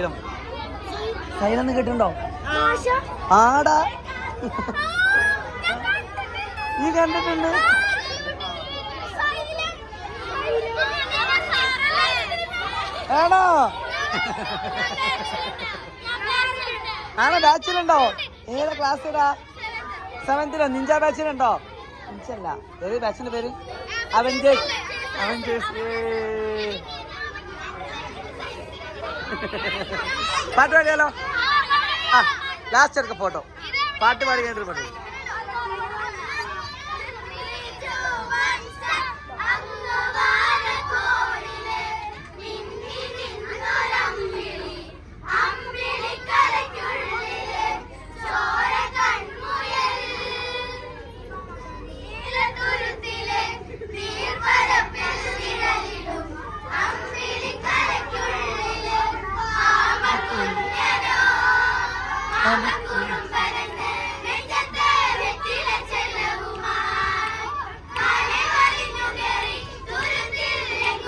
Xylem xylem കേട്ടിട്ടുണ്ടോ? ആടാ നീ കണ്ടിട്ടുണ്ട്? ആണോ? ആണോ? ബാച്ചിലുണ്ടോ? ഏതാ ക്ലാസ് ഏതാ? 7th Ninja ബാച്ചിലുണ്ടോ? നിഞ്ചല്ല, ഏത് ബാച്ചിന്റെ പേര്? അവഞ്ചേഴ്സ്. പാട്ട് പാടിയാലോ? ആ ലാസ്റ്റ് എടുക്ക ഫോട്ടോ. പാട്ട് പാടി കഴിഞ്ഞിട്ട് പാട്ട്.